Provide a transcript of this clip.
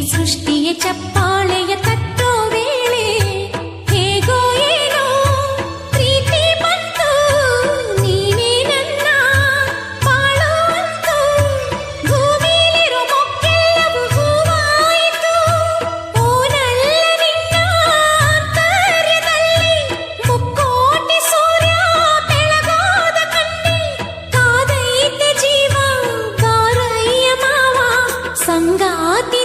ಸೃಷ್ಟಿಯ ಚಪ್ಪಾಳೆಯ ತಟ್ಟೋ ವೇಳೆ ಹೇಗೋ ಏನೋ ಪ್ರೀತಿ ಬಂತು ನೀನೇ ನನ್ನ ಬಾಳೋ ಅಂತು ಭೂಮಿಲಿರೋ ಮೊಕ್ಕೆಲ್ಲವೂ ಹೂವಾಯಿತು ಓನಲ್ಲ ನಿನ್ನ ಆಂತರ್ಯದಲ್ಲಿ ಮುಕ್ಕೋಟಿ ಸೂರ್ಯ ಬೆಳಗೋದ ಕಣ್ಣಿ ಕಾದೈತೆ ಜೀವ ಗಾರಯ್ಯ ಮಾವ ಸಂಗಾತಿ